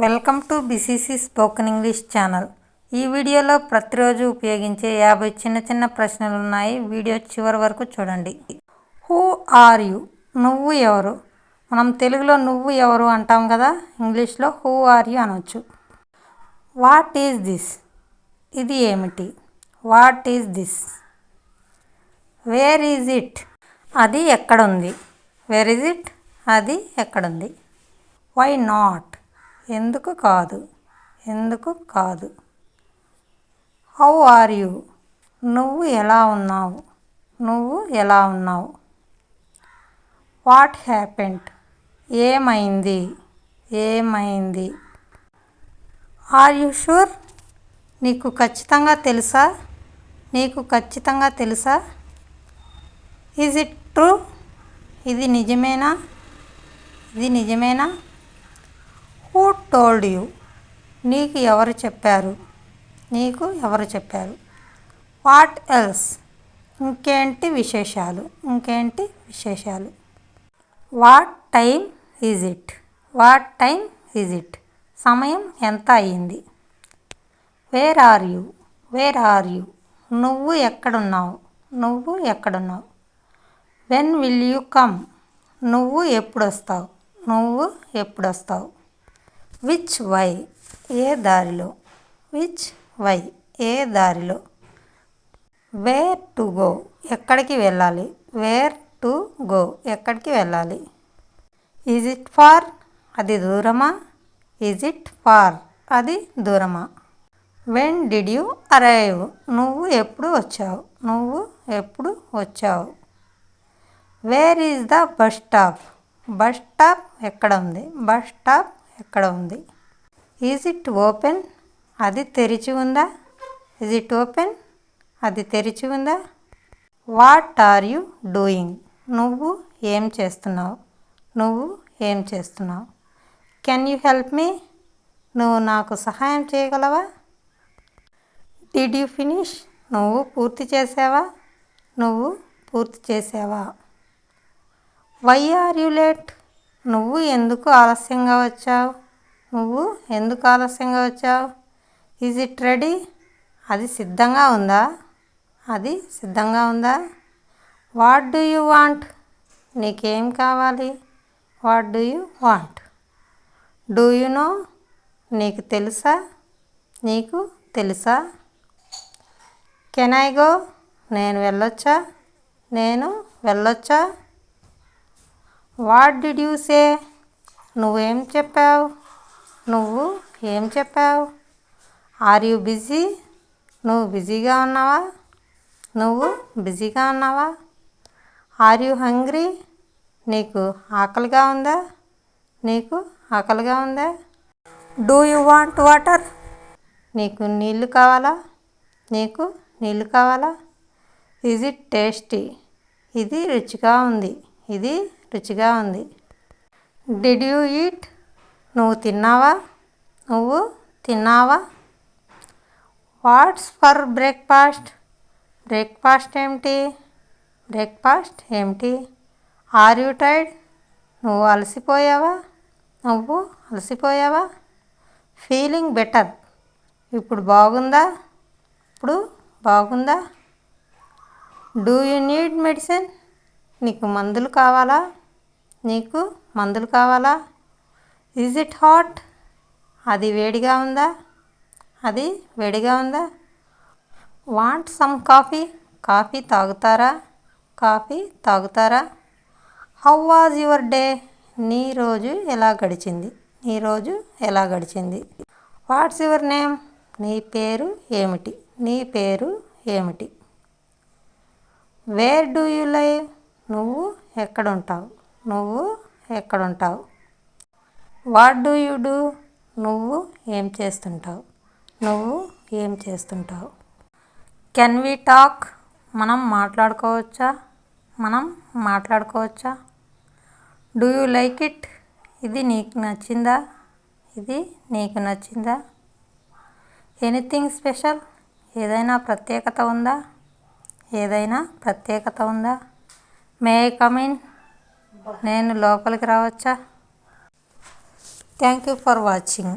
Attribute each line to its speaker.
Speaker 1: Welcome to BCC spoken English channel. ఈ వీడియోలో ప్రతిరోజు ఉపయోగించే 50 చిన్న చిన్న ప్రశ్నలు ఉన్నాయి. వీడియో చివరి వరకు చూడండి. Who are you? నువ్వు ఎవరు? మనం తెలుగులో నువ్వు ఎవరు అంటాం కదా, ఇంగ్లీష్లో హూ ఆర్ యు అనొచ్చు. What is this? ఇది ఏమిటి? What is this? Where is it? అది ఎక్కడుంది? Where is it? అది ఎక్కడుంది? Why not? ఎందుకు కాదు? ఎందుకు కాదు? How are you? నువ్వు ఎలా ఉన్నావు? నువ్వు ఎలా ఉన్నావు? What happened? ఏమైంది? ఏమైంది? Are you sure? నీకు ఖచ్చితంగా తెలుసా? నీకు ఖచ్చితంగా తెలుసా? Is it true? ఇది నిజమేనా? ఇది నిజమేనా? Who told you? నీకు ఎవరు చెప్పారు? నీకు ఎవరు చెప్పారు? What else? ఇంకేంటి విశేషాలు? ఇంకేంటి విశేషాలు? What time is it? What time is it? సమయం ఎంత అయ్యింది? Where are you? Where are you? నువ్వు ఎక్కడున్నావు? నువ్వు ఎక్కడున్నావు? When will you come? నువ్వు ఎప్పుడొస్తావు? నువ్వు ఎప్పుడొస్తావు? Which why? ఏ దారిలో? Which why? ఏ దారిలో? Where to go? ఎక్కడికి వెళ్ళాలి? Where to go? ఎక్కడికి వెళ్ళాలి? Is it far? అది దూరమా? Is it far? అది దూరమా? When did you arrive? నువ్వు ఎప్పుడు వచ్చావు? నువ్వు ఎప్పుడు వచ్చావు? Where is the bus stop? Bus stop ఎక్కడ ఉంది? బస్ స్టాప్ ఎక్కడ ఉంది? Is it open? అది తెరిచి ఉందా? Is it open? అది తెరిచి ఉందా? What are you doing? నువ్వు ఏం చేస్తున్నావు? నువ్వు ఏం చేస్తున్నావు? Can you help me? నువ్వు నాకు సహాయం చేయగలవా? Did you finish? నువ్వు పూర్తి చేసావా? నువ్వు పూర్తి చేసావా? Why are you late? నువ్వు ఎందుకు ఆలస్యంగా వచ్చావు? నువ్వు ఎందుకు ఆలస్యంగా వచ్చావు? Is it ready? అది సిద్ధంగా ఉందా? అది సిద్ధంగా ఉందా? What do you want? నీకేం కావాలి? What do you want? Do you know? నీకు తెలుసా? నీకు తెలుసా? Can I go? నేను వెళ్ళొచ్చా? నేను వెళ్ళొచ్చా? What did you say? నువ్వేం చెప్పావు? నువ్వు ఏం చెప్పావు? Are you busy? నువ్వు బిజీగా ఉన్నావా? నువ్వు బిజీగా ఉన్నావా? Are you hungry? నీకు ఆకలిగా ఉందా? నీకు ఆకలిగా ఉందా? Do you want water? నీకు నీళ్ళు కావాలా? నీకు నీళ్ళు కావాలా? Is it tasty? ఇది రుచిగా ఉంది. ఇది రుచిగా ఉంది. Did you eat? నువ్వు తిన్నావా? నువ్వు తిన్నావా? What's for breakfast? బ్రేక్ఫాస్ట్ ఏమిటి? బ్రేక్ఫాస్ట్ ఏమిటి? Are you tired? నువ్వు అలసిపోయావా? నువ్వు అలసిపోయావా? Feeling better? ఇప్పుడు బాగుందా? ఇప్పుడు బాగుందా? Do you need medicine? నీకు మందులు కావాలా? నీకు మందులు కావాలా? Is it hot? అది వేడిగా ఉందా? అది వేడిగా ఉందా? Want some coffee? కాఫీ తాగుతారా? కాఫీ తాగుతారా? How was your day? నీ రోజు ఎలా గడిచింది? నీ రోజు ఎలా గడిచింది? What's your name? నీ పేరు ఏమిటి? నీ పేరు ఏమిటి? Where do you live? నువ్వు ఎక్కడుంటావు? నువ్వు ఎక్కడుంటావు? What do you do? నువ్వు ఏం చేస్తుంటావు? నువ్వు ఏం చేస్తుంటావు? Can we talk? మనం మాట్లాడుకోవచ్చా? మనం మాట్లాడుకోవచ్చా? Do you like it? ఇది నీకు నచ్చిందా? ఇది నీకు నచ్చిందా? Anything special? ఏదైనా ప్రత్యేకత ఉందా? ఏదైనా ప్రత్యేకత ఉందా? May I come in? నేను లోపలికి రావచ్చా? Thank you for watching.